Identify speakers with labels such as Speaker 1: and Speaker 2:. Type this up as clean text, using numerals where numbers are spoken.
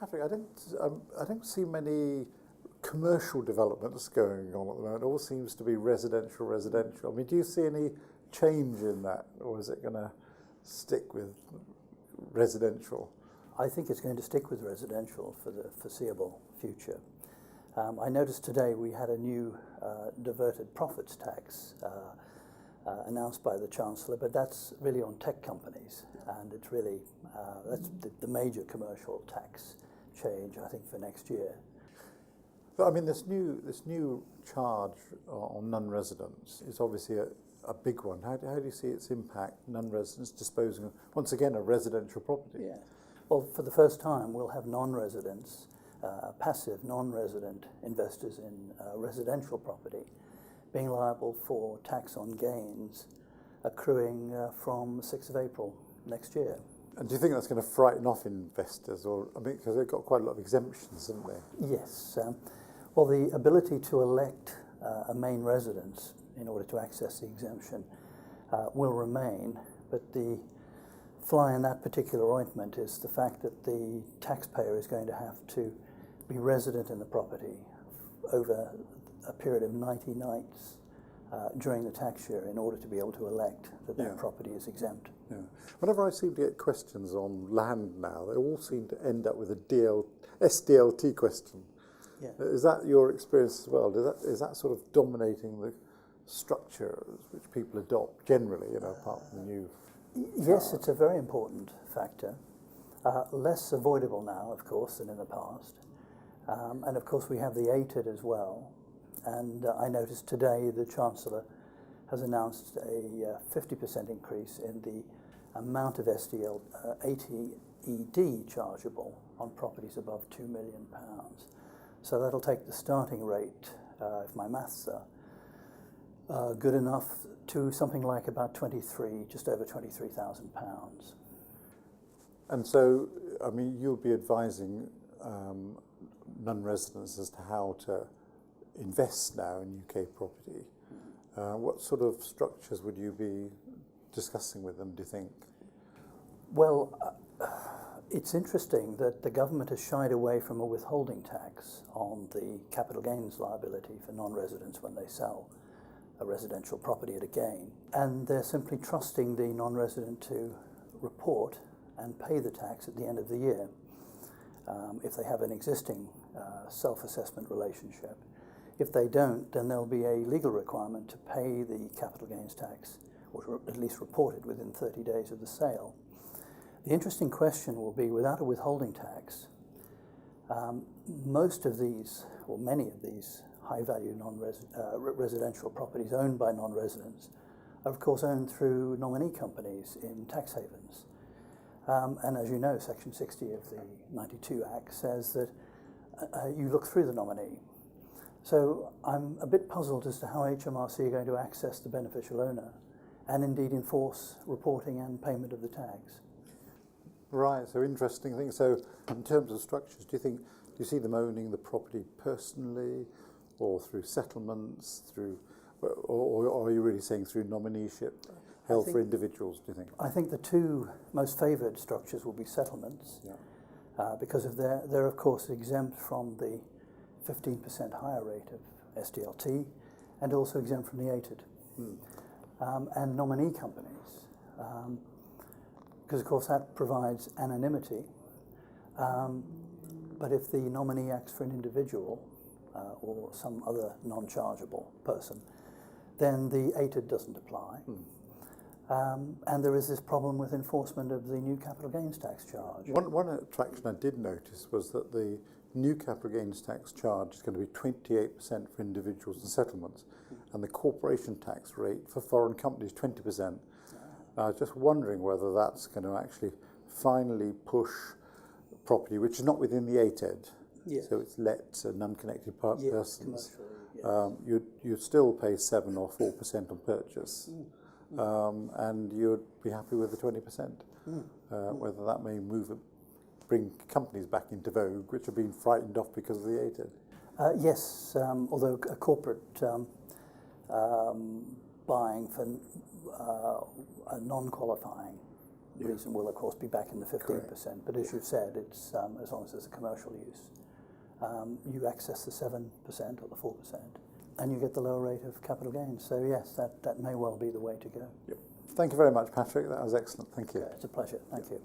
Speaker 1: Patrick, I don't see many commercial developments going on at the moment. It all seems to be residential. I mean, do you see any change in that, or is it going to stick with residential?
Speaker 2: I think it's going to stick with residential for the foreseeable future. I noticed today we had a new diverted profits tax announced by the Chancellor, but that's really on tech companies, and it's really that's the major commercial tax change, I think, for next year.
Speaker 1: But I mean, this new charge on non-residents is obviously a big one. How do you see its impact, non-residents disposing of, once again, a residential property?
Speaker 2: Yeah. Well, for the first time, we'll have non-residents, passive non-resident investors in residential property being liable for tax on gains accruing from 6th of April next year.
Speaker 1: And do you think that's going to frighten off investors? Or, I mean, because they've got quite a lot of exemptions, haven't they?
Speaker 2: Yes. Well, the ability to elect a main residence in order to access the exemption will remain, but the fly in that particular ointment is the fact that the taxpayer is going to have to be resident in the property over a period of 90 nights during the tax year in order to be able to elect that property is exempt.
Speaker 1: Yeah. Whenever I seem to get questions on land now, they all seem to end up with a SDLT question.
Speaker 2: Yeah.
Speaker 1: Is that your experience as well? Is that sort of dominating the structure which people adopt generally, apart from the new?
Speaker 2: Yes, it's a very important factor. Less avoidable now, of course, than in the past. And of course, we have the ATID as well. And I noticed today the Chancellor has announced a 50% increase in the amount of ATED chargeable on properties above £2 million. So that'll take the starting rate, if my maths are good enough, to something like about just over £23,000.
Speaker 1: And so, I mean, you'll be advising non-residents as to how to invest now in UK property. What sort of structures would you be discussing with them, do you think?
Speaker 2: Well, it's interesting that the government has shied away from a withholding tax on the capital gains liability for non-residents when they sell a residential property at a gain. And they're simply trusting the non-resident to report and pay the tax at the end of the year if they have an existing self-assessment relationship. If they don't, then there'll be a legal requirement to pay the capital gains tax, or at least report it within 30 days of the sale. The interesting question will be, without a withholding tax, most of these, or many of these, high-value residential properties owned by non-residents are, of course, owned through nominee companies in tax havens. And as you know, Section 60 of the 92 Act says that you look through the nominee. So I'm a bit puzzled as to how HMRC are going to access the beneficial owner and indeed enforce reporting and payment of the tax.
Speaker 1: Right, so interesting thing. So in terms of structures, do you see them owning the property personally, or through settlements, or are you really saying through nomineeship held for individuals, do you think?
Speaker 2: I think the two most favoured structures will be settlements, because of they're of course exempt from the 15% higher rate of SDLT, and also exempt from the ATID. And nominee companies, because of course that provides anonymity, but if the nominee acts for an individual or some other non-chargeable person, then the ATID doesn't apply. And there is this problem with enforcement of the new capital gains tax charge.
Speaker 1: One attraction I did notice was that the new capital gains tax charge is going to be 28% for individuals and settlements, and the corporation tax rate for foreign companies 20%. I was just wondering whether that's going to actually finally push property which is not within the ATED, so it's let to non-connected persons. You'd still pay 7 or 4% on purchase, and you'd be happy with the 20%. Whether that may bring companies back into vogue, which have been frightened off because of the ATID.
Speaker 2: Yes, although a corporate buying for a non-qualifying reason will, of course, be back in the 15%. But as you've said, it's as long as there's a commercial use, you access the 7% or the 4%, and you get the lower rate of capital gains. So yes, that may well be the way to go.
Speaker 1: Yep. Thank you very much, Patrick. That was excellent. Thank you.
Speaker 2: It's a pleasure. Thank you.